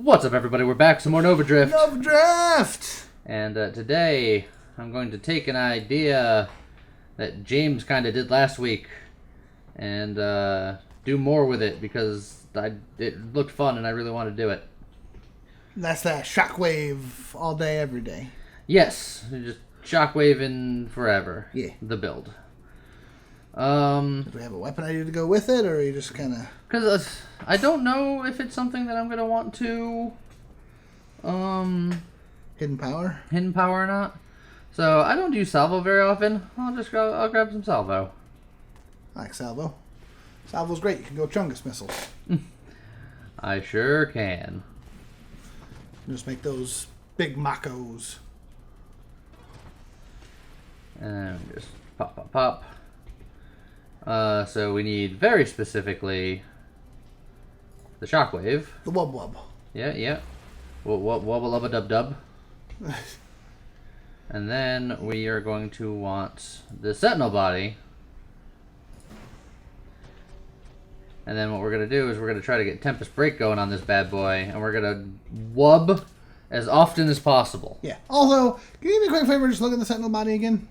What's up, everybody? We're back. Some more Nova Drift. Nova Drift! And today, I'm going to take an idea that James kind of did last week and do more with it because it looked fun and I really want to do it. That's that shockwave all day, every day. Yes, just shockwaving forever. Yeah. The build. Do we have a weapon idea to go with it, or are you just kind of... Because I don't know if it's something that I'm going to want to... Hidden power? Hidden power or not. So, I don't do salvo very often. I'll grab some salvo. I like salvo. Salvo's great. You can go Chungus missiles. I sure can. Just make those big Makos. And just pop, pop, pop. So we need very specifically the shockwave. The wub wub. Yeah. Wubba lubba dub dub. And then we are going to want the sentinel body. And then what we're going to do is we're going to try to get Tempest Break going on this bad boy. And we're going to wub as often as possible. Yeah. Although, can you do me a quick favor? Just look at the sentinel body again.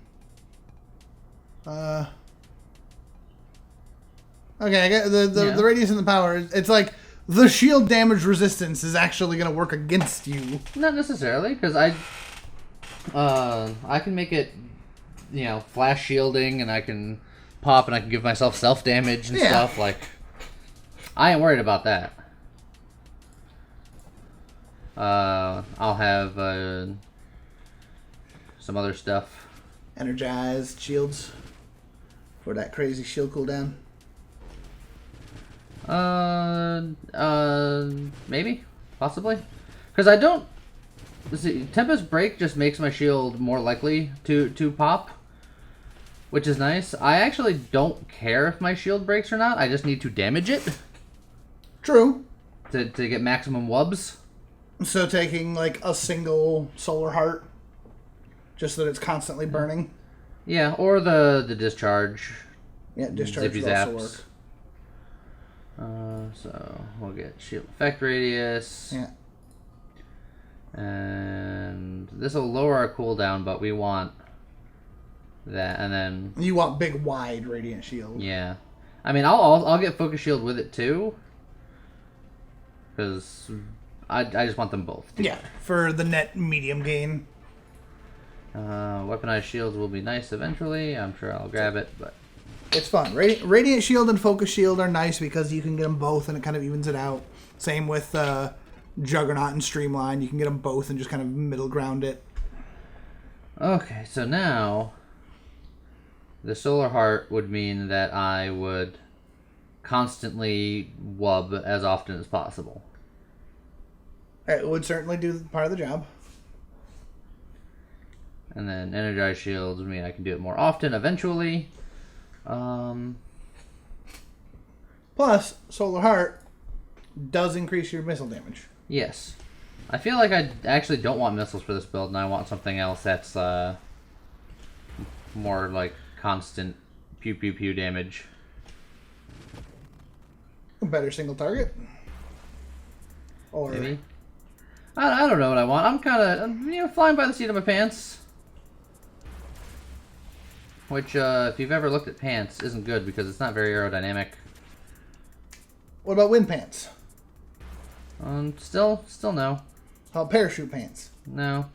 Okay, I get the radius and the power. It's like the shield damage resistance is actually going to work against you. Not necessarily, because I can make it, flash shielding, and I can pop, and I can give myself self damage and stuff. Like, I ain't worried about that. I'll have some other stuff. Energized shields for that crazy shield cooldown. Maybe, possibly, because I don't. See, Tempest Break just makes my shield more likely to pop, which is nice. I actually don't care if my shield breaks or not. I just need to damage it. True. To get maximum wubs. So taking like a single solar heart, just so that it's constantly burning. Yeah, or the discharge. Yeah, discharge zippy will also zaps. work. So we'll get shield effect radius. Yeah. And this will lower our cooldown, but we want that, and then you want big, wide radiant shield. Yeah, I mean, I'll get focus shield with it too, because I just want them both. Yeah, for the net medium gain. Weaponized shields will be nice eventually. I'm sure I'll grab it, but it's fun. Radiant shield and focus shield are nice because you can get them both, and it kind of evens it out. Same with Juggernaut and Streamline. You can get them both and just kind of middle ground it. Okay, so now the Solar Heart would mean that I would constantly wub as often as possible. It would certainly do part of the job. And then Energized Shields would mean I can do it more often eventually. Plus, Solar Heart does increase your missile damage. Yes. I feel like I actually don't want missiles for this build, and I want something else that's more like constant pew pew pew damage. A better single target? Or maybe? I don't know what I want. I'm kind of flying by the seat of my pants. Which, if you've ever looked at pants, isn't good because it's not very aerodynamic. What about wind pants? Still no. How about parachute pants? No.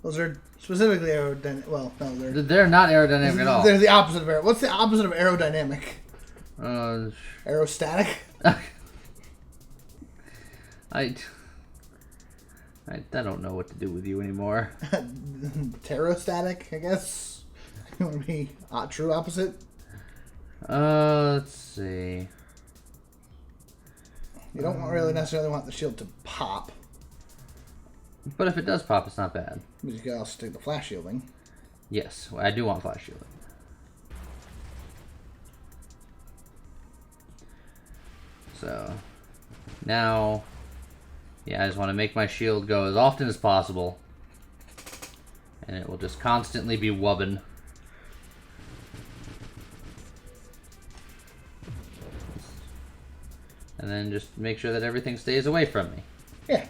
Those are specifically aerodynamic. Well, no, they're not aerodynamic at all. They're the opposite of aerodynamic. What's the opposite of aerodynamic? Aerostatic? I don't know what to do with you anymore. Pterostatic, I guess. You want to be true opposite? Let's see. You don't really necessarily want the shield to pop. But if it does pop, it's not bad. But you can also take the flash shielding. Yes, I do want flash shielding. So, now, I just want to make my shield go as often as possible. And it will just constantly be wubbing. And then just make sure that everything stays away from me. Yeah.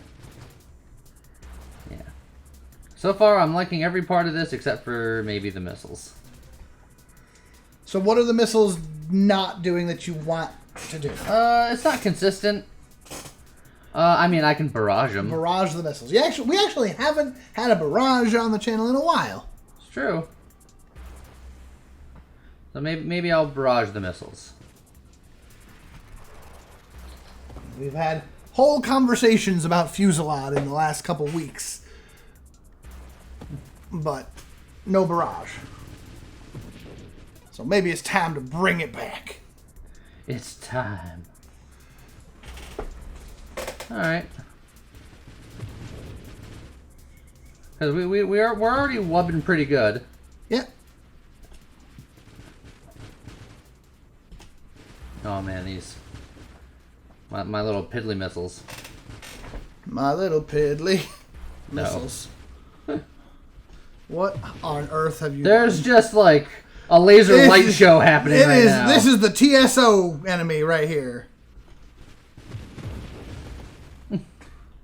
So far, I'm liking every part of this except for maybe the missiles. So what are the missiles not doing that you want to do? It's not consistent. I mean, I can barrage them. Barrage the missiles. We actually haven't had a barrage on the channel in a while. It's true. So maybe I'll barrage the missiles. We've had whole conversations about Fusillade in the last couple weeks. But no barrage. So maybe it's time to bring it back. It's time. Alright. Because we're already wubbing pretty good. Yeah. Oh man, these... My little piddly missiles. My little piddly No. missiles. What on earth have you There's done? just like a laser light show happening right now. This is the TSO enemy right here.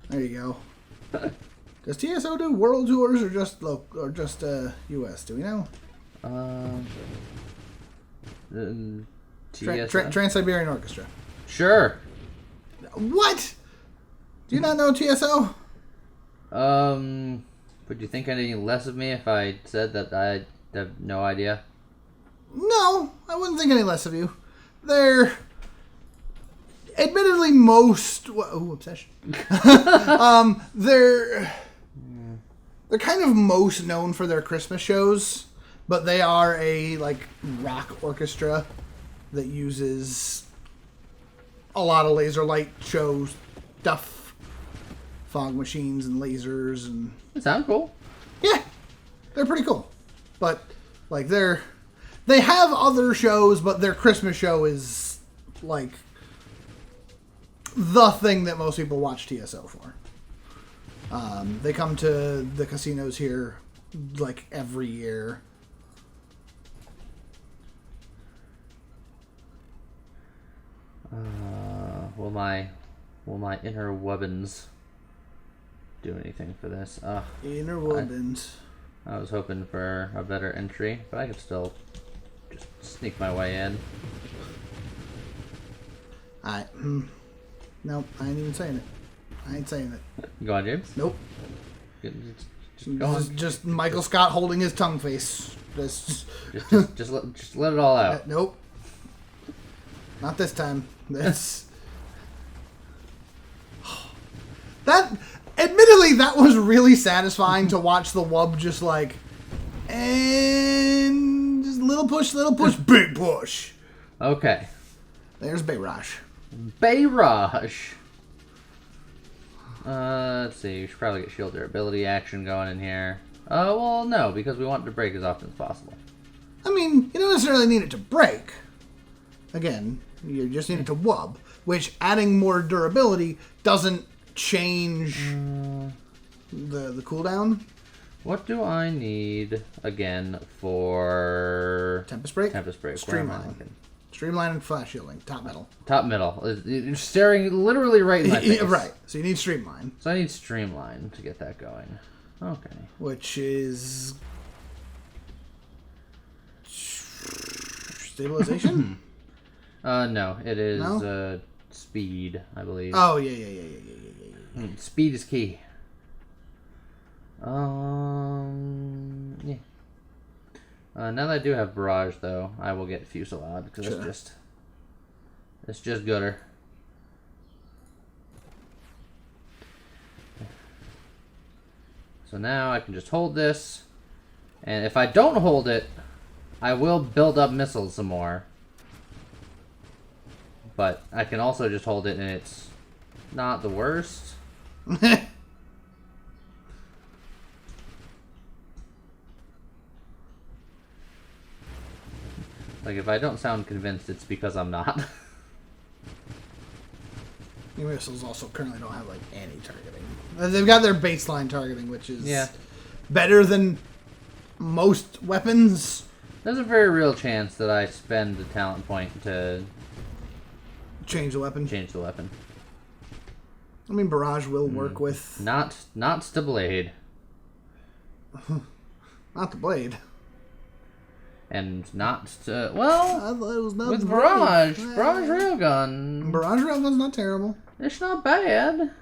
There you go. Does TSO do world tours or just US? Do we know? Trans-Siberian Orchestra. Sure. What? Do you not know TSO? Would you think any less of me if I said that I have no idea? No, I wouldn't think any less of you. They're admittedly most... Ooh, obsession. They're kind of most known for their Christmas shows, but they are a rock orchestra that uses a lot of laser light show stuff, fog machines and lasers and... It sounds cool. Yeah, they're pretty cool. But they have other shows, but their Christmas show is like the thing that most people watch TSO for. They come to the casinos here like every year. Will my inner wubbins do anything for this? Inner Woodlands. I was hoping for a better entry, but I could still just sneak my way in. Nope, I ain't even saying it. I ain't saying it. Go on, James. Nope. Just go on. Just Michael Scott holding his tongue face. Just let it all out. Nope. Not this time. That's admittedly, that was really satisfying to watch the wub just and just little push, big push. Okay. There's Bayraj. Bayraj. Let's see. We should probably get shield durability action going in here. Well, no, because we want it to break as often as possible. I mean, you don't necessarily need it to break. Again, you just need it to wub, which adding more durability doesn't change the cooldown. What do I need again for Tempest Break? Tempest Break. Streamline. Streamline and flash shielding. Top middle. Top middle. You're staring literally right in my face. Right. So you need Streamline. So I need Streamline to get that going. Okay. Which is... Stabilization? No. It is No? speed, I believe. Oh, yeah. Speed is key. Yeah. Now that I do have Barrage, though, I will get Fusillade, because it's just gooder. So now I can just hold this, and if I don't hold it, I will build up missiles some more. But I can also just hold it, and it's not the worst. Like, if I don't sound convinced, it's because I'm not. Your missiles also currently don't have, any targeting. They've got their baseline targeting, which is better than most weapons. There's a very real chance that I spend the talent point to change the weapon. I mean, Barrage will work with... Not Stablade. Not the blade. And not well, I thought it was not with the Barrage. blade. Barrage Railgun. Barrage Railgun's not terrible. It's not bad.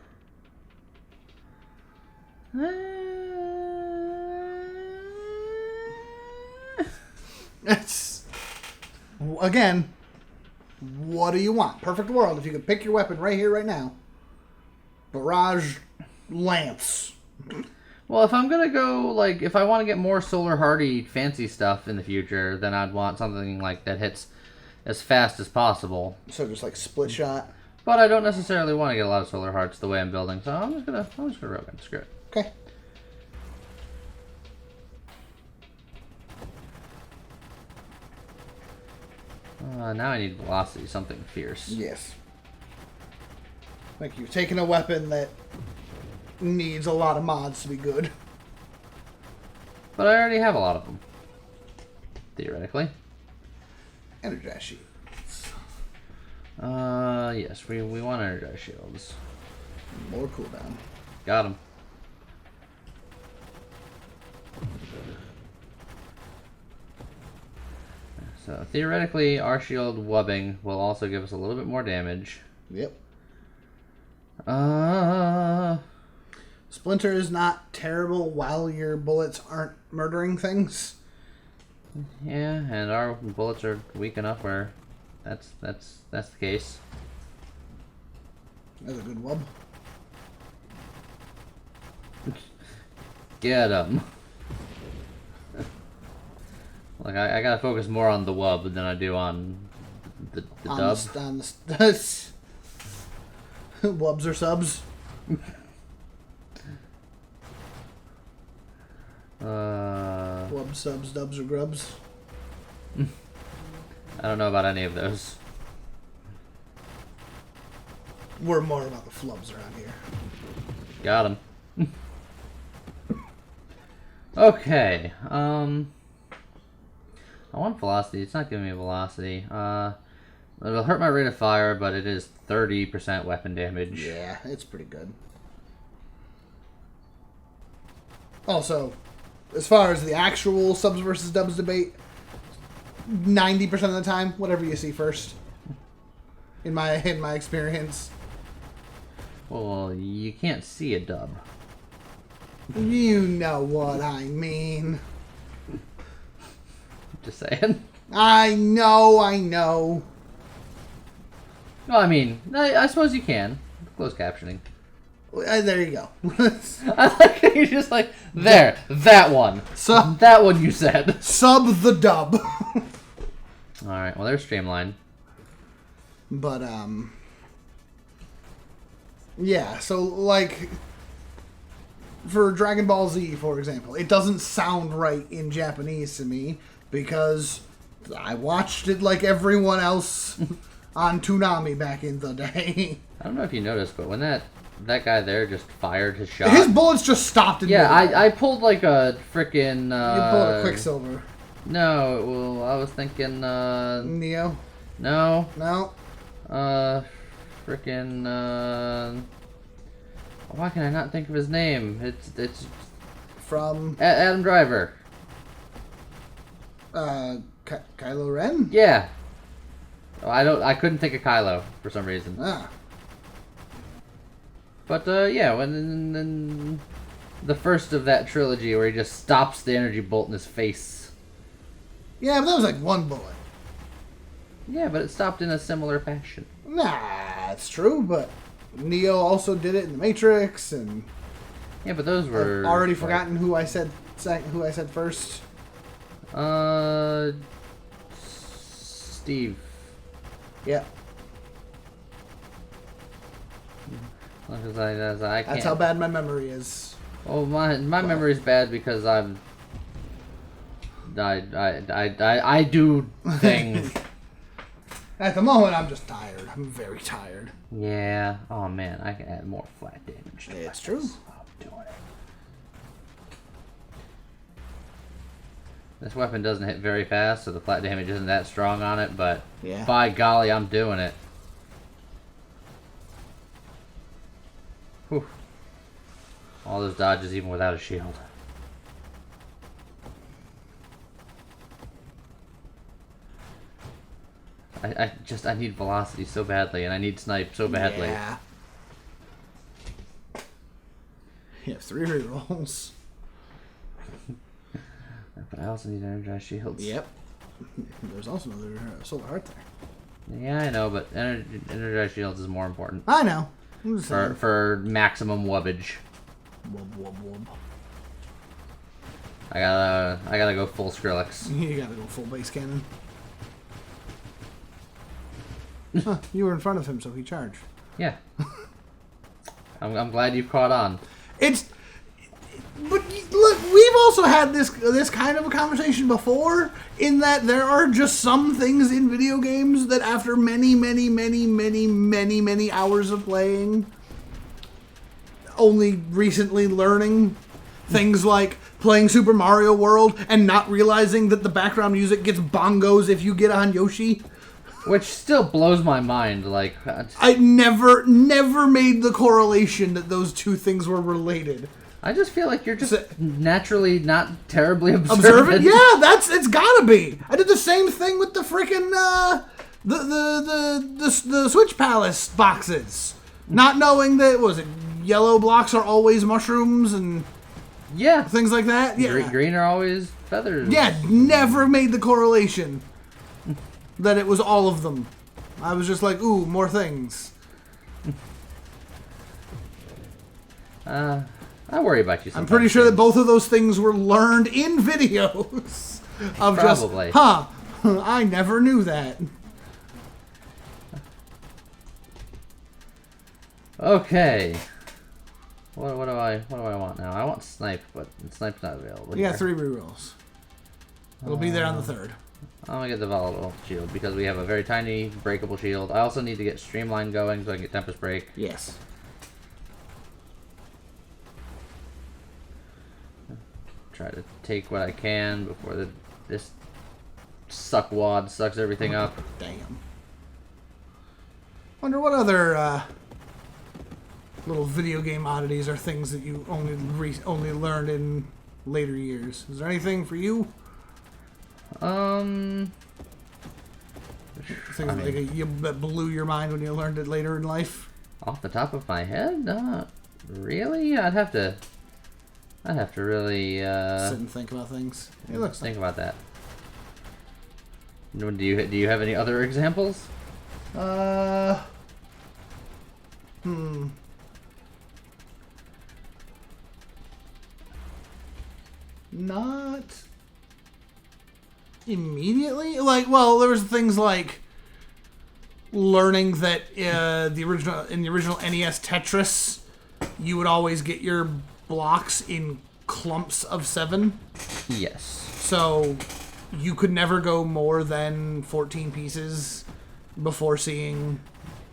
It's again, what do you want? Perfect world. If you could pick your weapon right here, right now. Barrage Lance. Well, if I'm gonna go, like, if I want to get more solar hardy fancy stuff in the future, then I'd want something like that hits as fast as possible. So just like split shot. But I don't necessarily want to get a lot of solar hearts the way I'm building, so I'm just gonna Rogan. Screw it. Okay. Now I need velocity, something fierce. Yes. Like you've taken a weapon that needs a lot of mods to be good. But I already have a lot of them. Theoretically. Energize shields. Yes, we want energize shields. More cooldown. Got them. So theoretically, our shield wubbing will also give us a little bit more damage. Yep. Uh, Splinter is not terrible while your bullets aren't murdering things. yeah, and our bullets are weak enough where that's the case. That's a good wub. Get him. Like I gotta focus more on the wub than I do on the dub. Wubs or subs. Wubs, subs, dubs, or grubs. I don't know about any of those. We're more about the flubs around here. Got him. Okay. I want velocity. It's not giving me velocity. It'll hurt my rate of fire, but it is 30% weapon damage. Yeah, it's pretty good. Also, as far as the actual subs versus dubs debate, 90% of the time, whatever you see first. In my experience. Well, you can't see a dub. You know what I mean. Just saying. I know. Well, I mean, I suppose you can. Closed captioning. There you go. I like how you're just like, there, that one. That one you said. Sub the dub. Alright, well, there's Streamline. But, yeah, so, like, for Dragon Ball Z, for example, it doesn't sound right in Japanese to me because I watched it like everyone else on Toonami back in the day. I don't know if you noticed, but when that guy there just fired his shot. His bullets just stopped in yeah, I pulled like a freaking. You pulled a Quicksilver. No, well, I was thinking. Neo? No. No. Freaking. Why can I not think of his name? It's From Adam Driver. Kylo Ren? Yeah. Oh, I couldn't think of Kylo for some reason. Ah. But yeah, when the first of that trilogy where he just stops the energy bolt in his face. Yeah, but that was like one bullet. Yeah, but it stopped in a similar fashion. Nah, it's true, but Neo also did it in the Matrix, and yeah, but those were I've already forgotten who I said first. Steve. Yeah. Because I can't. That's how bad my memory is. Oh, my memory's bad because I do things. At the moment, I'm just tired. I'm very tired. Yeah. Oh man, I can add more flat damage. To It's true. I'm doing it. This weapon doesn't hit very fast, so the flat damage isn't that strong on it. But yeah. By golly, I'm doing it. Whew. All those dodges, even without a shield. I need velocity so badly, and I need snipe so badly. Yeah. You have 3 rerolls. But I also need energized shields. Yep. There's also another solar heart there. Yeah, I know, but energized shields is more important. I know. I'm just saying. For maximum wubbage. Wub, wub, wub. I gotta go full Skrillex. You gotta go full base cannon. Huh, you were in front of him, so he charged. Yeah. I'm glad you've caught on. But look, we've also had this kind of a conversation before, in that there are just some things in video games that after many hours of playing, only recently learning, things like playing Super Mario World and not realizing that the background music gets bongos if you get on Yoshi. Which still blows my mind. Like, I never made the correlation that those two things were related. I just feel like you're just naturally not terribly observant. Observant? Yeah, it's gotta be. I did the same thing with the freaking the Switch Palace boxes, not knowing that yellow blocks are always mushrooms and things like that. Yeah, green are always feathers. Yeah, never made the correlation that it was all of them. I was just like, ooh, more things. I worry about you sometimes. I'm pretty sure that both of those things were learned in videos. Probably. I never knew that. Okay. What do I want now? I want snipe, but snipe's not available. You got 3 rerolls. It'll be there on the 3rd. I'm gonna get the volatile shield because we have a very tiny breakable shield. I also need to get streamline going so I can get Tempest Break. Yes. Try to take what I can before this suckwad sucks everything up. Damn. Wonder what other little video game oddities are things that you only learned in later years. Is there anything for you? Things that blew your mind when you learned it later in life? Off the top of my head, not really. I'd have to really sit and think about things. It looks think about that. Do you have any other examples? Not immediately. There was things like learning that in the original NES Tetris, you would always get your blocks in clumps of 7. Yes. So you could never go more than 14 pieces before seeing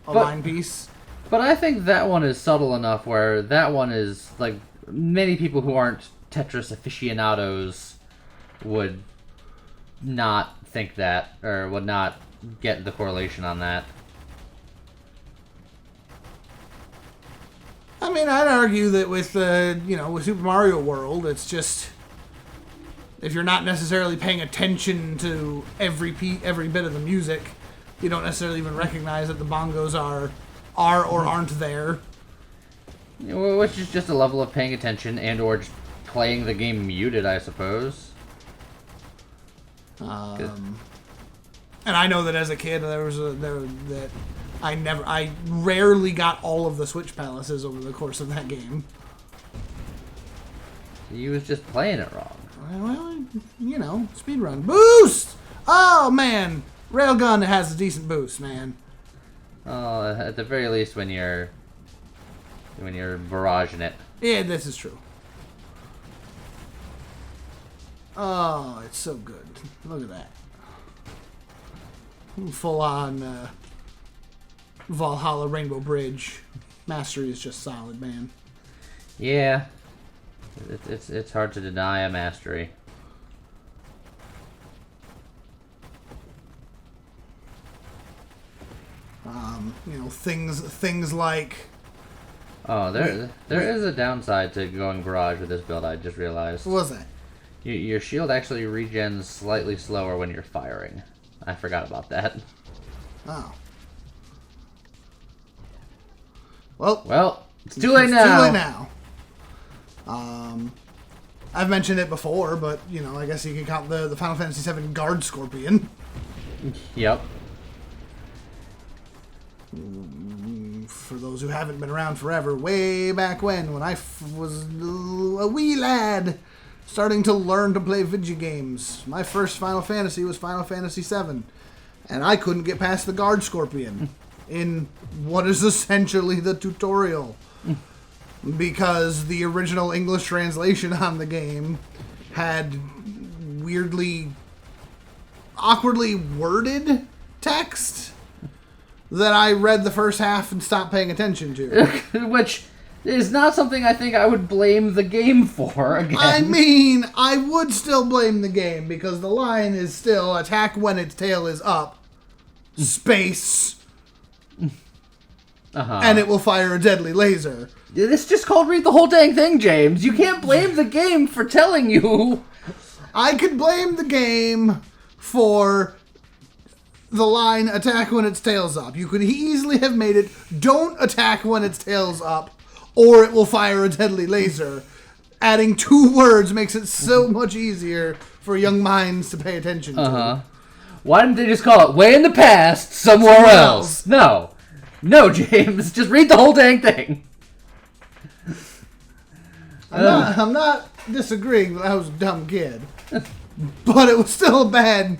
a line piece. But I think that one is subtle enough where that one is like many people who aren't Tetris aficionados would not think that or would not get the correlation on that. I mean, I'd argue that with with Super Mario World, it's just if you're not necessarily paying attention to every bit of the music, you don't necessarily even recognize that the bongos are or aren't there. Which is just a level of paying attention and or just playing the game muted, I suppose. And I know that as a kid, I rarely got all of the Switch Palaces over the course of that game. You was just playing it wrong. Well, speedrun. Boost! Oh, man. Railgun has a decent boost, man. Oh, at the very least when you're barraging it. Yeah, this is true. Oh, it's so good. Look at that. Full on Valhalla Rainbow Bridge. Mastery is just solid, man. Yeah. It's hard to deny a mastery. Things like. Oh, there is a downside to going barrage with this build. I just realized. What was that? Your shield actually regens slightly slower when you're firing. I forgot about that. Oh. Well. Well, it's too late now. Too late now. I've mentioned it before, but, you know, I guess you can count the Final Fantasy VII Guard Scorpion. Yep. For those who haven't been around forever, way back when I was a wee lad starting to learn to play video games, my first Final Fantasy was Final Fantasy VII, and I couldn't get past the Guard Scorpion in what is essentially the tutorial. Because the original English translation on the game had weirdly, awkwardly worded text that I read the first half and stopped paying attention to. Which is not something I think I would blame the game for, again. I mean, I would still blame the game, because the line is still, attack when its tail is up, space, and it will fire a deadly laser. It's just called read the whole dang thing, James. You can't blame the game for telling you. I could blame the game for the line, attack when its tail's up. You could easily have made it, don't attack when its tail's up, or it will fire a deadly laser. Adding 2 words makes it so much easier for young minds to pay attention to. Why didn't they just call it way in the past, somewhere else? No. No, James. Just read the whole dang thing. I'm not disagreeing that I was a dumb kid, but it was still badly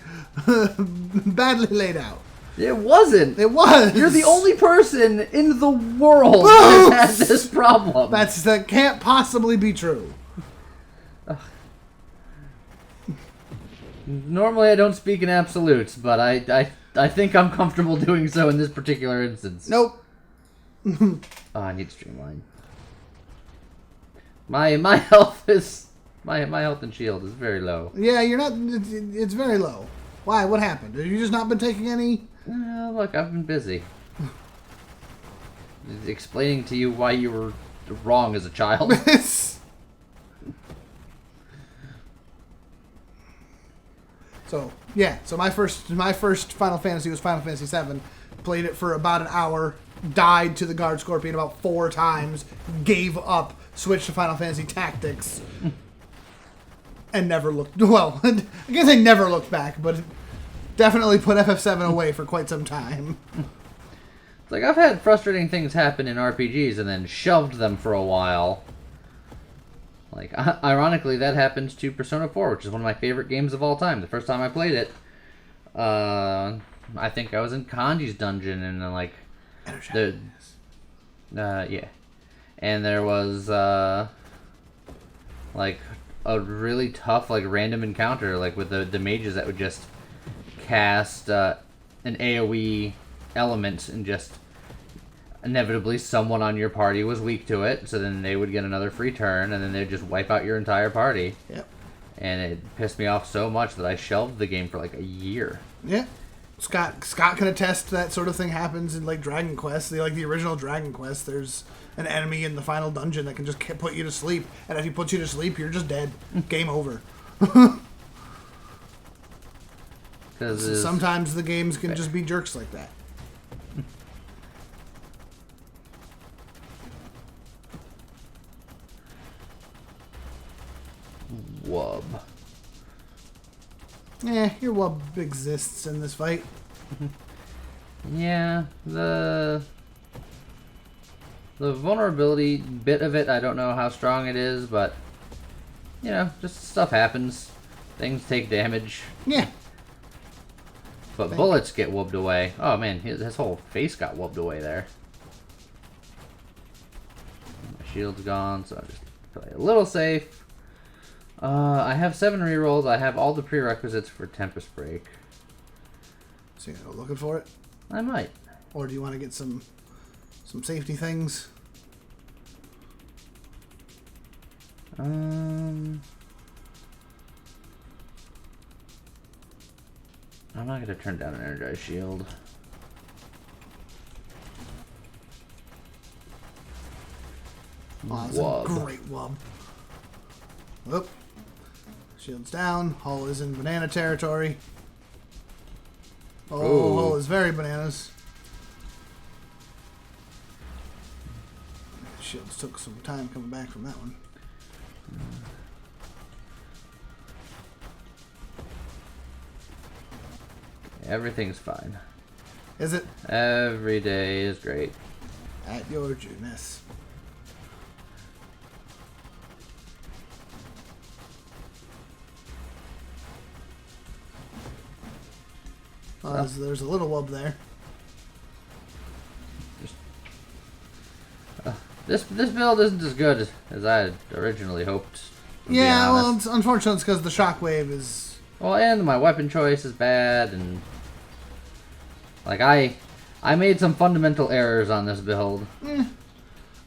laid out. It wasn't. It was. You're the only person in the world that has this problem. That can't possibly be true. Normally I don't speak in absolutes, but I think I'm comfortable doing so in this particular instance. Nope. Oh, I need to streamline. My health is my health and shield is very low. Yeah, you're not. It's very low. Why? What happened? Have you just not been taking any? Look, I've been busy explaining to you why you were wrong as a child. So yeah, so my first Final Fantasy was Final Fantasy VII. Played it for about an hour. Died to the Guard Scorpion about 4 times. Gave up. Switched to Final Fantasy Tactics. And never looked... Well, I guess I never looked back, but definitely put FF7 away for quite some time. It's like, I've had frustrating things happen in RPGs and then shelved them for a while. Like, ironically, that happened to Persona 4, which is one of my favorite games of all time. The first time I played it, I think I was in Kanji's dungeon, and then, like... yeah. And there was, like, a really tough, like, random encounter, like, with the mages that would just cast an AoE element, and just inevitably someone on your party was weak to it, so then they would get another free turn, and then they'd just wipe out your entire party. Yep. And it pissed me off so much that I shelved the game for, like, a year. Yeah. Scott can attest that sort of thing happens in, like, Dragon Quest. The original Dragon Quest, there's an enemy in the final dungeon that can just put you to sleep, and if he puts you to sleep, you're just dead. Game over. Because sometimes the games can just be jerks like that. Wub. Your wub exists in this fight. Yeah, the vulnerability bit of it, I don't know how strong it is, but, you know, just stuff happens. Things take damage. Yeah. But bullets get whooped away. Oh man, his whole face got whooped away there. My shield's gone, so I'll just play a little safe. I have 7 rerolls. I have all the prerequisites for Tempest Break. So you're gonna go looking for it? I might. Or do you want to get some safety things? I'm not gonna turn down an energized shield. Oh, that's a great wub. Whoop. Shield's down. Hull is in banana territory. Oh, it's very bananas. Shields took some time coming back from that one. Everything's fine. Is it? Every day is great. At your Juness. There's a little wub there. This build isn't as good as I had originally hoped. Yeah, well, unfortunately, it's because the shockwave is... Well, and my weapon choice is bad, and... Like, I made some fundamental errors on this build.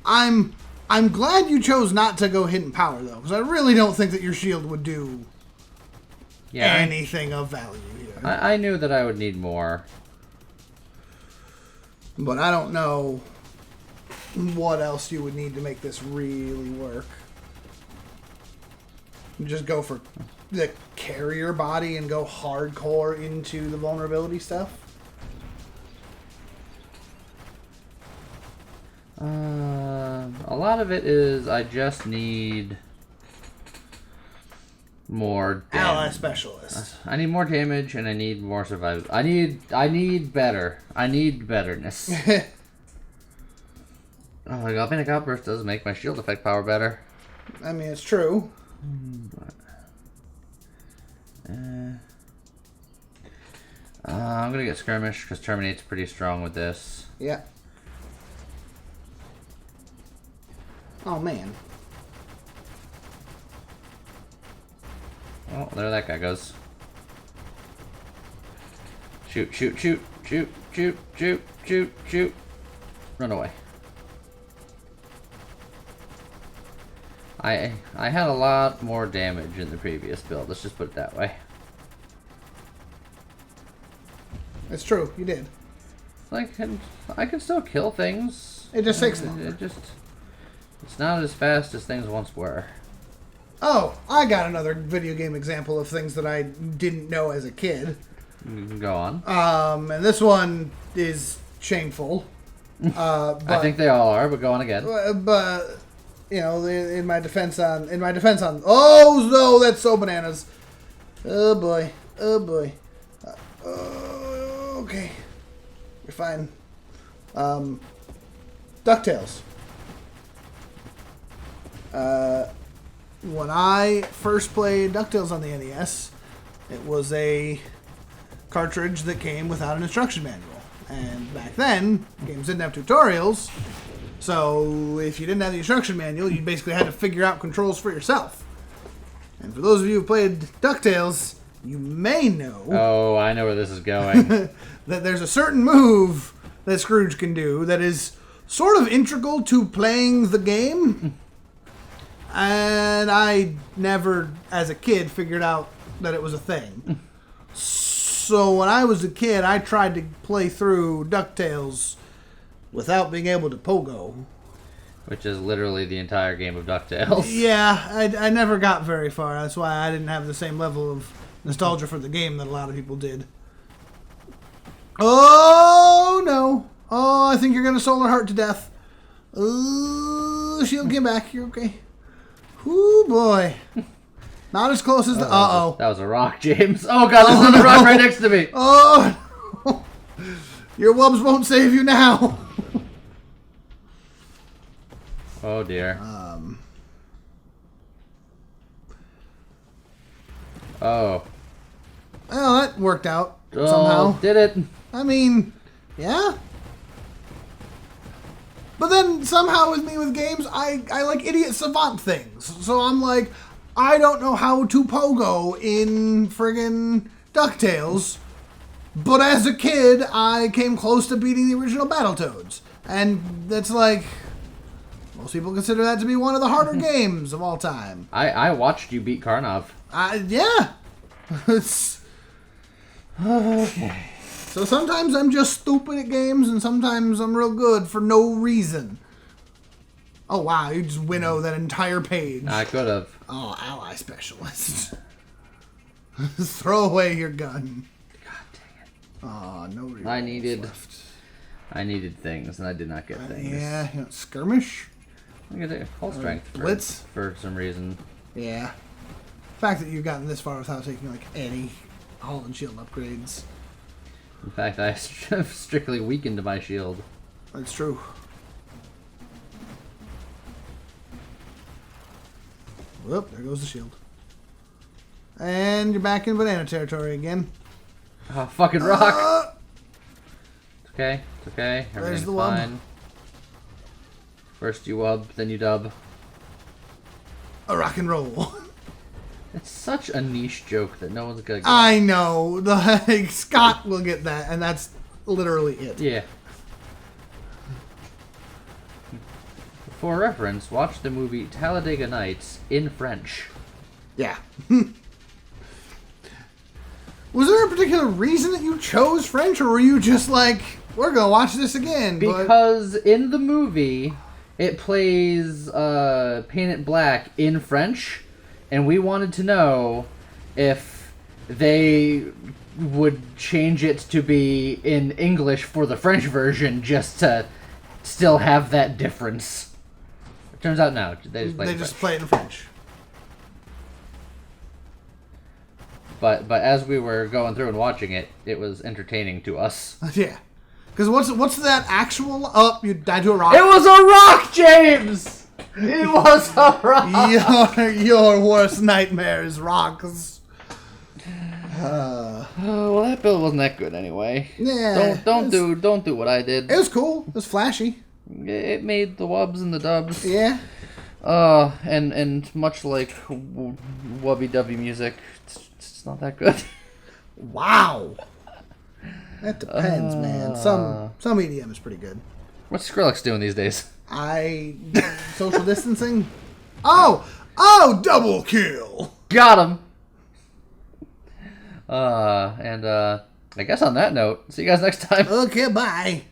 I'm glad you chose not to go hidden power, though, because I really don't think that your shield would do anything of value here. I knew that I would need more. But I don't know what else you would need to make this really work. You just go for the carrier body and go hardcore into the vulnerability stuff? A lot of it is I just need more damage. Ally specialist. I need more damage and I need more survival. I need better. I need betterness. Oh my god, Panic Outburst does make my shield effect power better. I mean, it's true. I'm gonna get Skirmish because Terminate's pretty strong with this. Yeah. Oh man. Oh, there that guy goes. Shoot, shoot, shoot, shoot, shoot, shoot, shoot, shoot. Run away. I had a lot more damage in the previous build, let's just put it that way. It's true, you did. Like, I can still kill things. It just takes longer. It's not as fast as things once were. Oh, I got another video game example of things that I didn't know as a kid. Go on. And this one is shameful. But, I think they all are, but go on again. But you know, in my defense on, oh no, that's so bananas. Oh boy, oh boy. Okay, you're fine. DuckTales. When I first played DuckTales on the NES, it was a cartridge that came without an instruction manual. And back then, games didn't have tutorials, so if you didn't have the instruction manual, you basically had to figure out controls for yourself. And for those of you who played DuckTales, you may know... Oh, I know where this is going. that there's a certain move that Scrooge can do that is sort of integral to playing the game. And I never, as a kid, figured out that it was a thing. So when I was a kid, I tried to play through DuckTales without being able to pogo. Which is literally the entire game of DuckTales. Yeah, I never got very far. That's why I didn't have the same level of nostalgia for the game that a lot of people did. Oh, no. Oh, I think you're going to Solar Heart to death. Oh, shield came back. You're okay. Ooh, boy. Not as close as the... Uh-oh. That was a rock, James. Oh, God, there's another rock right next to me. Oh, no. Your wubs won't save you now. Oh, dear. Oh. Well, that worked out somehow. Did it? I mean, yeah. But then somehow with me with games, I like idiot savant things. So I'm like, I don't know how to pogo in friggin' DuckTales. But as a kid, I came close to beating the original Battletoads. And that's like, most people consider that to be one of the harder games of all time. I watched you beat Karnov. Yeah. It's... Okay. So sometimes I'm just stupid at games, and sometimes I'm real good for no reason. Oh, wow, you just winnow that entire page. I could have. Oh, ally specialist. Throw away your gun. God dang it. No rerolls I needed left. things, and I did not get things. Yeah, skirmish. I got a full strength blitz for some reason. Yeah. The fact that you've gotten this far without taking like any hull and shield upgrades. In fact, I strictly weakened my shield. That's true. Whoop, there goes the shield. And you're back in banana territory again. Oh, fucking rock! It's okay, it's okay. Everything's the wub. fine. First you wub, then you dub. A rock and roll. It's such a niche joke that no one's gonna get. I know. Like, Scott will get that, and that's literally it. Yeah. For reference, watch the movie Talladega Nights in French. Yeah. Was there a particular reason that you chose French, or were you just like, we're gonna watch this again? Because in the movie, it plays Paint It Black in French, and we wanted to know if they would change it to be in English for the French version just to still have that difference. It turns out no, they just play play it in French. But as we were going through and watching it, it was entertaining to us. Yeah. Because what's that actual... Oh, you died to a rock. It was a rock, James! It was a rock! Your worst nightmare is rocks. Oh, well, that build wasn't that good anyway. Yeah. Don't do what I did. It was cool. It was flashy. It made the wubs and the dubs. Yeah. And much like wubby dubby music, it's not that good. Wow. That depends, man. Some EDM is pretty good. What's Skrillex doing these days? Social distancing. Oh, double kill. Got him. I guess on that note, see you guys next time. Okay, bye.